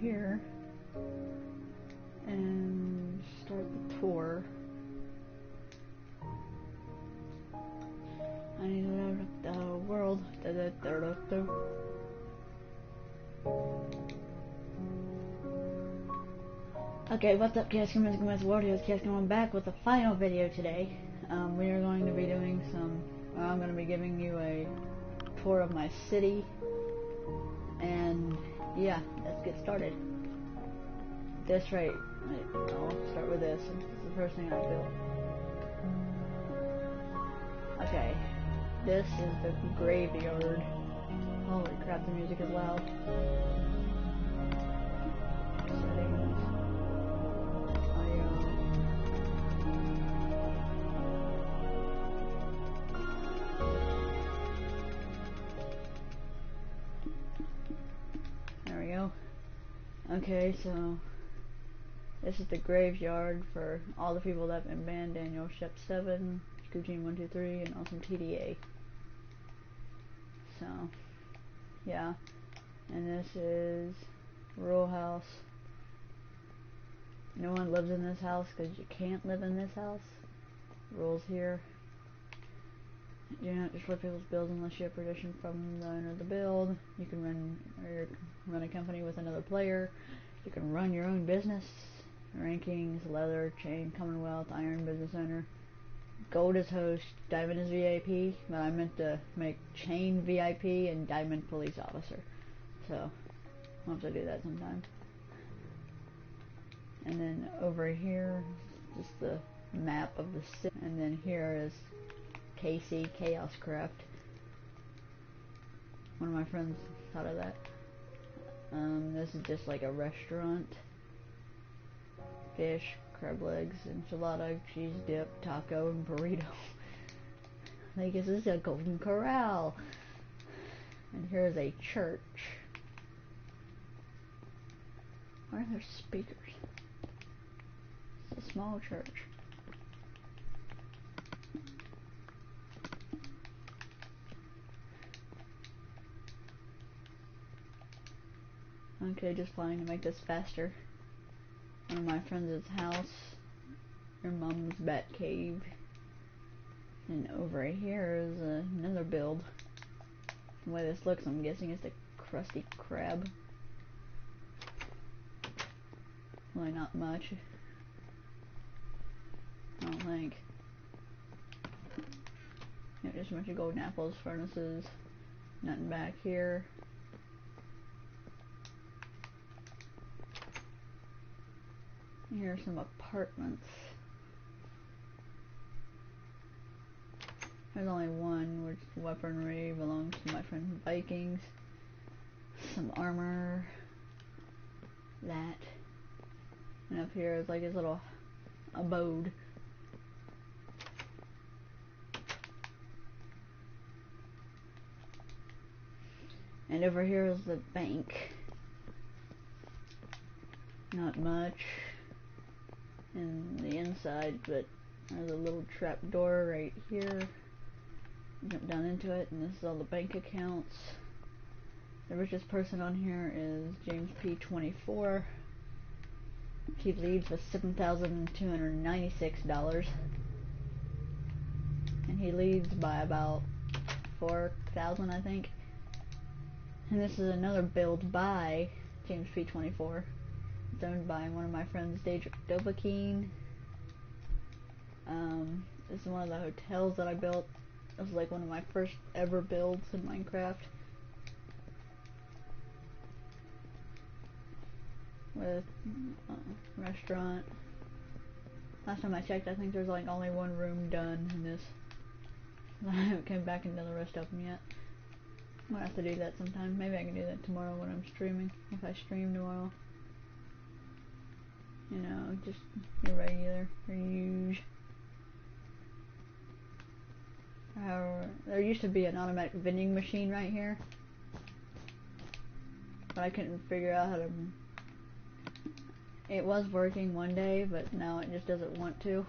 here and start the tour. I need to load up the world. Okay, what's up, kaosgamers, warriors? Kaosgamers back with the final video today. We are going to be doing I'm going to be giving you a tour of my city, and yeah, let's get started. This right, I'll start with this. This is the first thing I built. Okay, this is the graveyard. Holy crap, the music is loud. Settings. Audio. There we go. Okay, so this is the graveyard for all the people that have been banned: Daniel, Shep 7, Scoogene123, and Awesome TDA. So, yeah. And this is Rural House. No one lives in this house because you can't live in this house. Rules here. Do not destroy people's builds unless you have permission from the owner of the build. You can run a company with another player. You can run your own business. Rankings: leather, chain, commonwealth, iron, business owner. Gold is host, diamond is VIP, but I meant to make chain VIP and diamond police officer. So, I'll have to do that sometime. And then over here, just the map of the city. And then here is KC, Chaos Craft. One of my friends thought of that. This is just like a restaurant. Fish, crab legs, enchilada, cheese dip, taco, and burrito. I think this is a Golden Corral. And here's a church. Why are there speakers? It's a small church. Okay, just planning to make this faster. One of my friends' house. Your mom's bat cave. And over here is another build. The way this looks, I'm guessing it's the Krusty Krab. Really not much. I don't think. Yeah, just a bunch of golden apples, furnaces. Nothing back here. Here's some apartments. There's only one, which weaponry belongs to my friend Vikings. Some armor. That. And up here is like his little abode. And over here is the bank. Not much in the inside, but there's a little trap door right here. Jump down into it, and this is all the bank accounts. The richest person on here is James P24. He leads with $7,296. And he leads by about 4,000, I think. And this is another build by James P24. It's owned by one of my friends, Daedric Dovahkiin. This is one of the hotels that I built. This was like one of my first ever builds in Minecraft. With restaurant. Last time I checked, I think there's like only one room done in this. I haven't come back and done the rest of them yet. I'm gonna have to do that sometime. Maybe I can do that tomorrow when I'm streaming. If I stream tomorrow. You know, just your regular, your usual. There used to be an automatic vending machine right here. But I couldn't figure out how to... It was working one day, but now it just doesn't want to.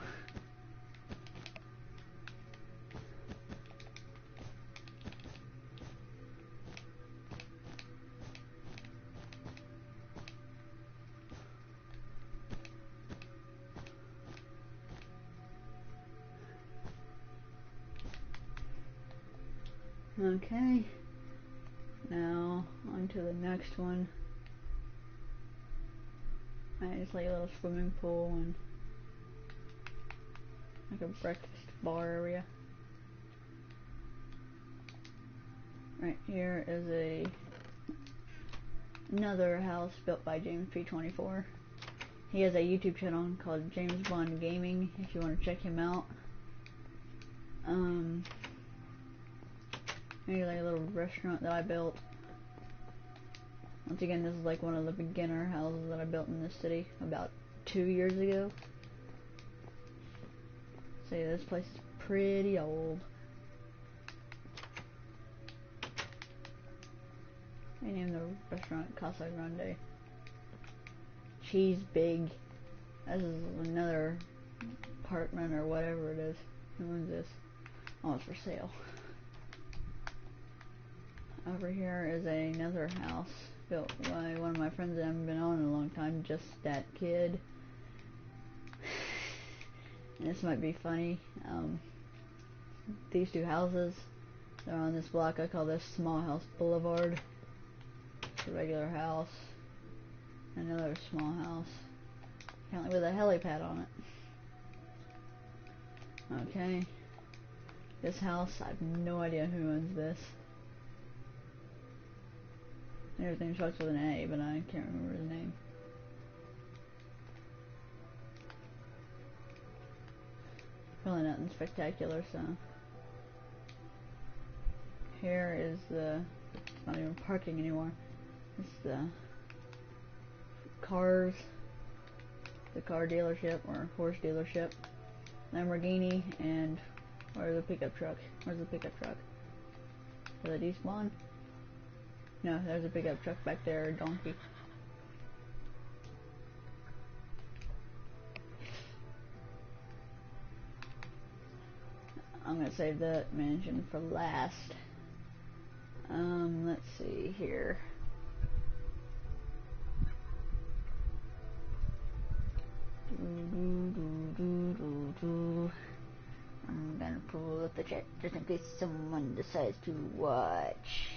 Okay, now on to the next one. It's like a little swimming pool and like a breakfast bar area. Right here is another house built by James P24. He has a YouTube channel called James Bond Gaming if you want to check him out. Here's like a little restaurant that I built. Once again, this is like one of the beginner houses that I built in this city about 2 years ago. So yeah, this place is pretty old. I named the restaurant Casa Grande. Cheese Big. This is another apartment or whatever it is. Who owns this? Oh, it's for sale. Over here is another house built by one of my friends that I haven't been on in a long time, Just That Kid. And this might be funny. These two houses are on this block. I call this Small House Boulevard. It's a regular house. Another small house. Apparently with a helipad on it. Okay. This house, I have no idea who owns this. Everything starts with an A, but I can't remember his name. Really nothing spectacular, so. Here is it's not even parking anymore. It's the cars, the car dealership, or horse dealership. Lamborghini, and where's the pickup truck? Where's the pickup truck? Did I despawn? No, there's a pickup truck back there, a donkey. I'm gonna save that mansion for last. Let's see here. I'm gonna pull up the chat just in case someone decides to watch.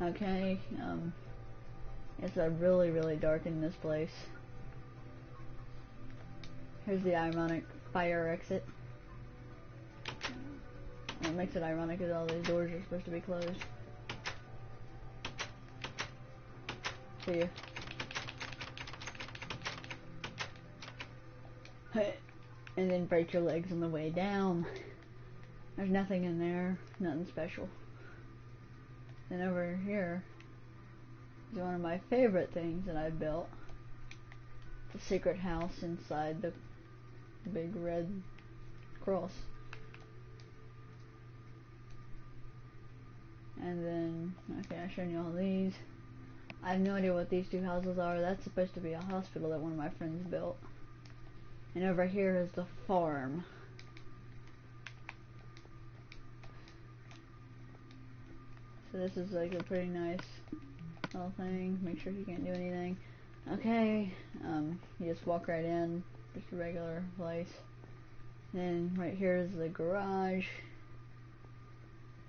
Okay, it's really, really dark in this place. Here's the ironic fire exit. What makes it ironic is all these doors are supposed to be closed. See ya. And then break your legs on the way down. There's nothing in there, nothing special. Then over here is one of my favorite things that I built. It's a secret house inside the big red cross. And then, okay, I've shown you all these. I have no idea what these two houses are. That's supposed to be a hospital that one of my friends built. And over here is the farm. So this is like a pretty nice little thing. Make sure you can't do anything. Okay, you just walk right in. Just a regular place. Then right here is the garage.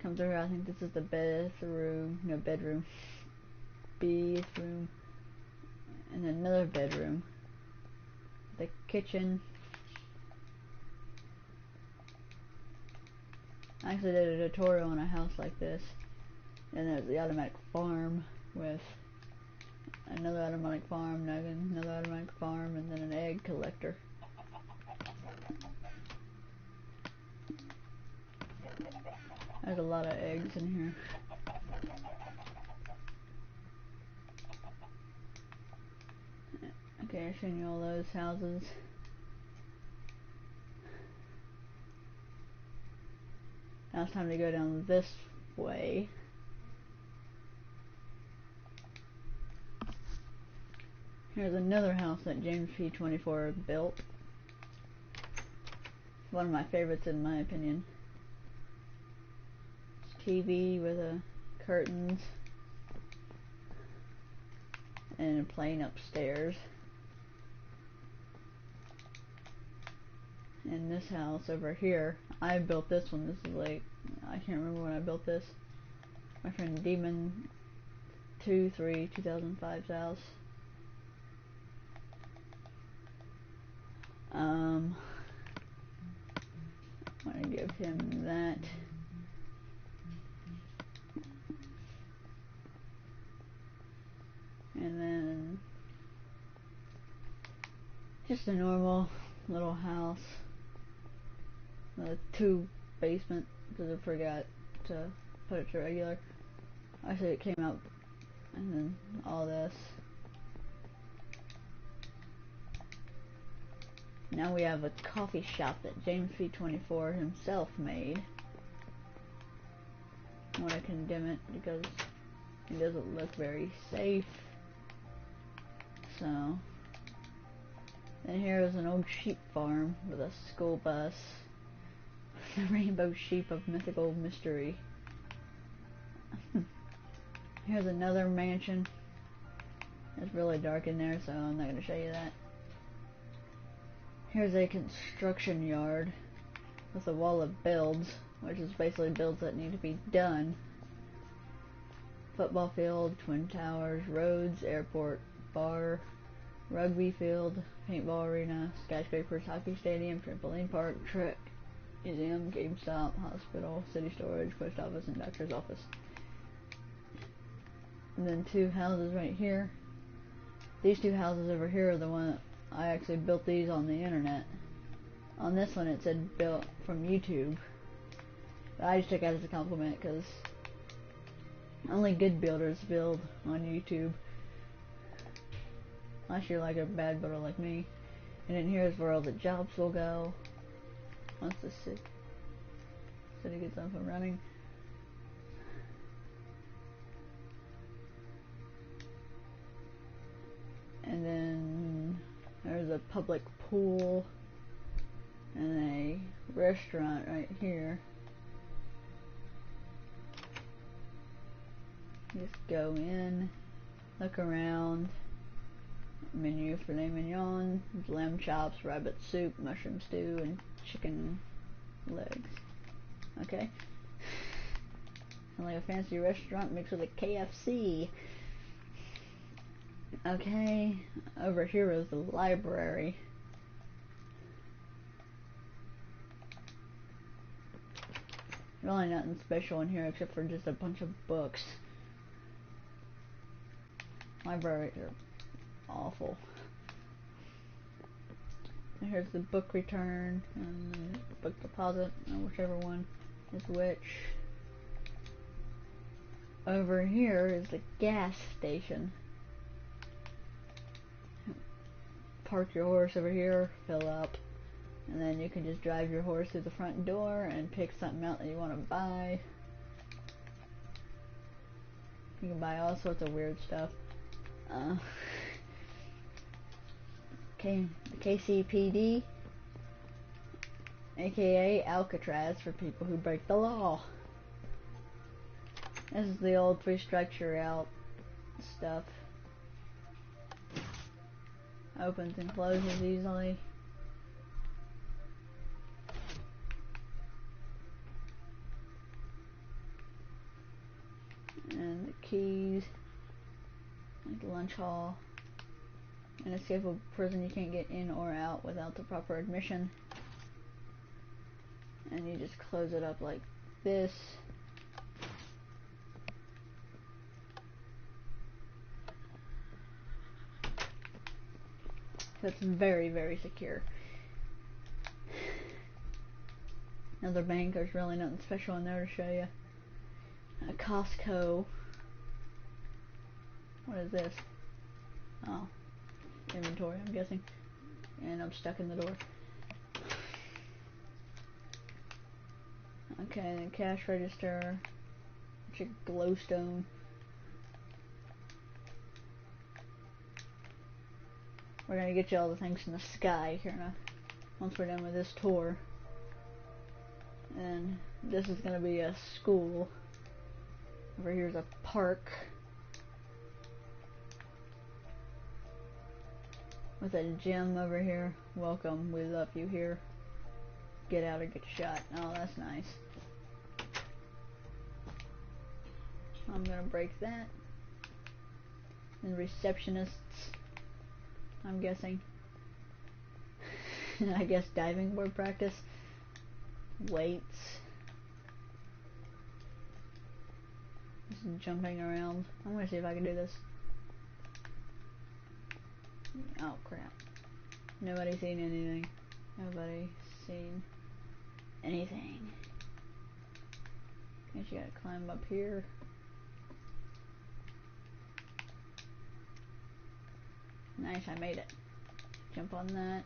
Come through, I think this is the bedroom. No, bedroom. Bathroom. And another bedroom. The kitchen. I actually did a tutorial on a house like this. And there's the automatic farm with another automatic farm, another automatic farm, and then an egg collector. There's a lot of eggs in here. Okay, I've shown you all those houses. Now it's time to go down this way. Here's another house that James P24 built. One of my favorites in my opinion. It's TV with curtains and a plane upstairs. And this house over here, I built this one. This is like, I can't remember when I built this. My friend Demon 2005's house. I'm gonna give him that. And then just a normal little house. 2 basement, because I forgot to put it to regular. Actually, it came out, and then all this. Now we have a coffee shop that James P24 himself made. I want to condemn it because it doesn't look very safe. So, and here is an old sheep farm with a school bus. The rainbow sheep of mythical mystery. Here's another mansion. It's really dark in there, so I'm not going to show you that. Here's a construction yard with a wall of builds, which is basically builds that need to be done. Football field, twin towers, roads, airport, bar, rugby field, paintball arena, skyscrapers, hockey stadium, trampoline park, truck, museum, GameStop, hospital, city storage, post office, and doctor's office. And then 2 houses right here. These 2 houses over here are the one that I actually built these on the internet. On this one it said built from YouTube. But I just took that as a compliment because only good builders build on YouTube. Unless you're like a bad builder like me. And then here's where all the jobs will go once the city gets up and running. And then there's a public pool and a restaurant right here. Just go in, look around. Menu: filet mignon, lamb chops, rabbit soup, mushroom stew, and chicken legs. Okay. Like a fancy restaurant mixed with a KFC. Okay, over here is the library. Really nothing special in here except for just a bunch of books. Libraries are awful. And here's the book return and book deposit, whichever one is which. Over here is the gas station. Park your horse over here, fill up, and then you can just drive your horse through the front door and pick something out that you want to buy. You can buy all sorts of weird stuff. KCPD, aka Alcatraz for people who break the law. This is the old 3 strikes you're out stuff. Opens and closes easily. And the keys, like the lunch hall. An escapable prison, you can't get in or out without the proper admission. And you just close it up like this. So it's very, very secure. Another bank, there's really nothing special in there to show you. A Costco. What is this? Oh, inventory, I'm guessing. And I'm stuck in the door. Okay, then cash register. Glowstone. We're gonna get you all the things in the sky here now, once we're done with this tour. And this is gonna be a school. Over here's a park with a gym over here. Welcome, we love you here. get out or get shot. Oh, that's nice. I'm gonna break that. And receptionists, I'm guessing. I guess diving board practice. Weights. Just jumping around. I'm gonna see if I can do this. Oh crap. Nobody seen anything. Nobody seen anything. Guess you gotta climb up here. Nice, I made it. Jump on that.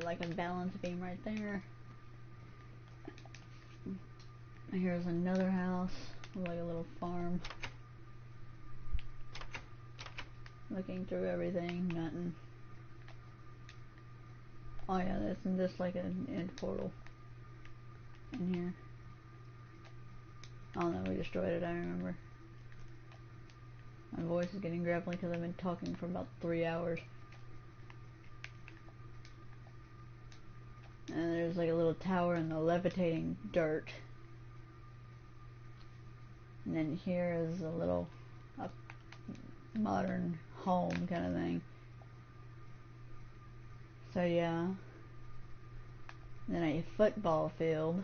Like a balance beam right there. Here's another house. Like a little farm. Looking through everything, nothing. Oh yeah, that's just like an end portal in here. Oh no, we destroyed it, I remember. My voice is getting gravelly because I've been talking for about 3 hours. And there's like a little tower in the levitating dirt. And then here is a little modern home kind of thing. So yeah. Then a football field.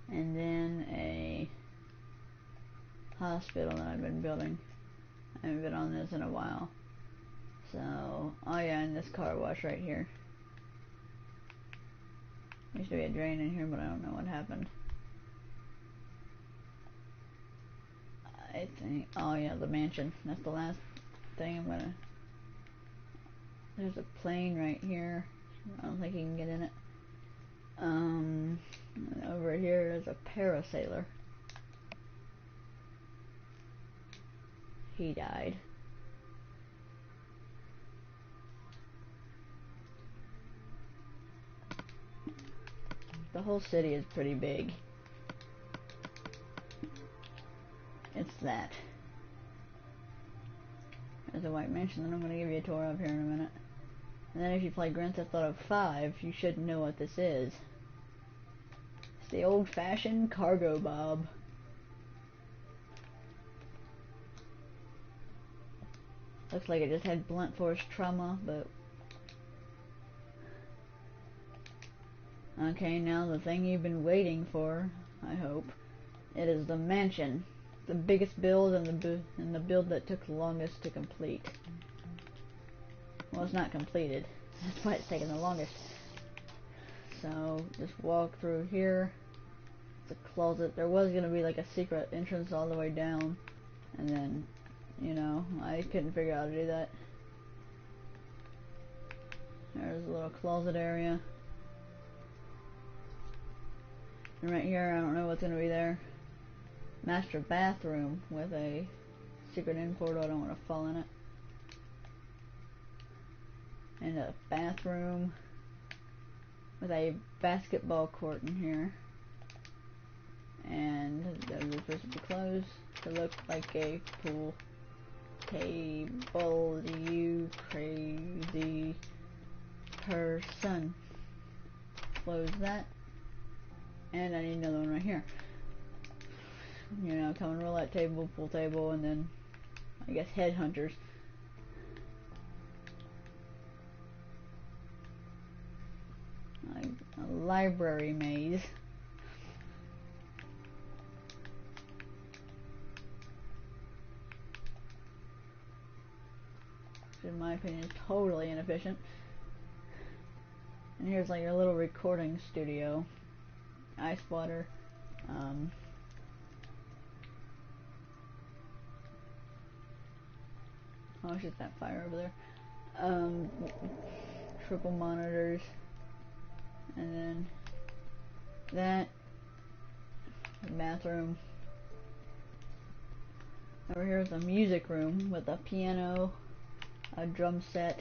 And then a hospital that I've been building. I haven't been on this in a while. So, oh yeah, and this car wash right here. Used to be a drain in here, but I don't know what happened. I think, oh yeah, the mansion. That's the last thing I'm gonna... There's a plane right here. I don't think you can get in it. Over here is a parasailer. He died. The whole city is pretty big. It's that. There's a white mansion that I'm going to give you a tour of here in a minute. And then if you play Grand Theft Auto 5, you should know what this is. It's the old-fashioned cargo bob. Looks like it just had blunt force trauma, but... Okay, now the thing you've been waiting for, I hope. It is the mansion. The biggest build and the build that took the longest to complete. Well, it's not completed. That's why it's taking the longest. So, just walk through here. It's a closet. There was going to be like a secret entrance all the way down. And then, you know, I couldn't figure out how to do that. There's a little closet area. And right here, I don't know what's going to be there. Master bathroom with a secret in portal. I don't want to fall in it. And a bathroom with a basketball court in here. And those are supposed to be closed to look like a pool table. You crazy person. Close that. And I need another one right here. You know, common roulette table, pool table, and then I guess headhunters. A library maze. Which in my opinion is totally inefficient. And here's like a little recording studio. Ice water. Oh, it's just that fire over there. Triple monitors. And then that. Bathroom. Over here is a music room with a piano, a drum set.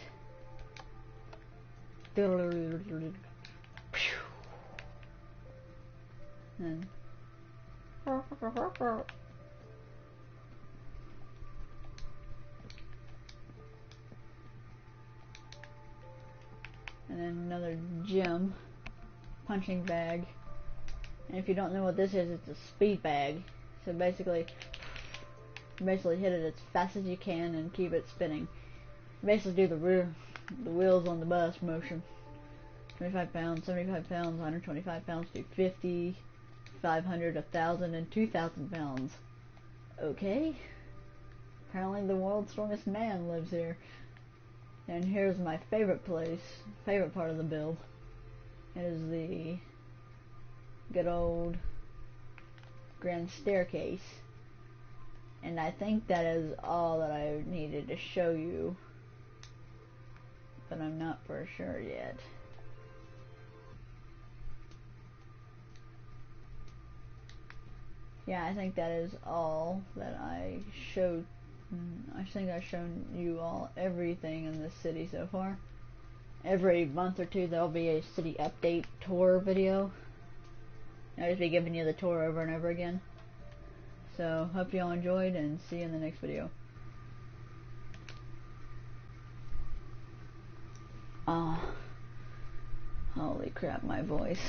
And and then another gym, punching bag. And if you don't know what this is, it's a speed bag. So basically hit it as fast as you can and keep it spinning. Basically do the wheels on the bus motion. 25 pounds, 75 pounds, 125 pounds, do 50, 500, 1,000, and 2,000 pounds. Okay. Apparently the world's strongest man lives here. And here's my favorite part of the build. It is the good old grand staircase. And I think that is all that I needed to show you. But I'm not for sure yet. Yeah, I think that is all that I showed. I think I've shown you all everything in this city so far. Every month or two there'll be a city update tour video. I'll just be giving you the tour over and over again. So, hope you all enjoyed, and see you in the next video. Holy crap, my voice.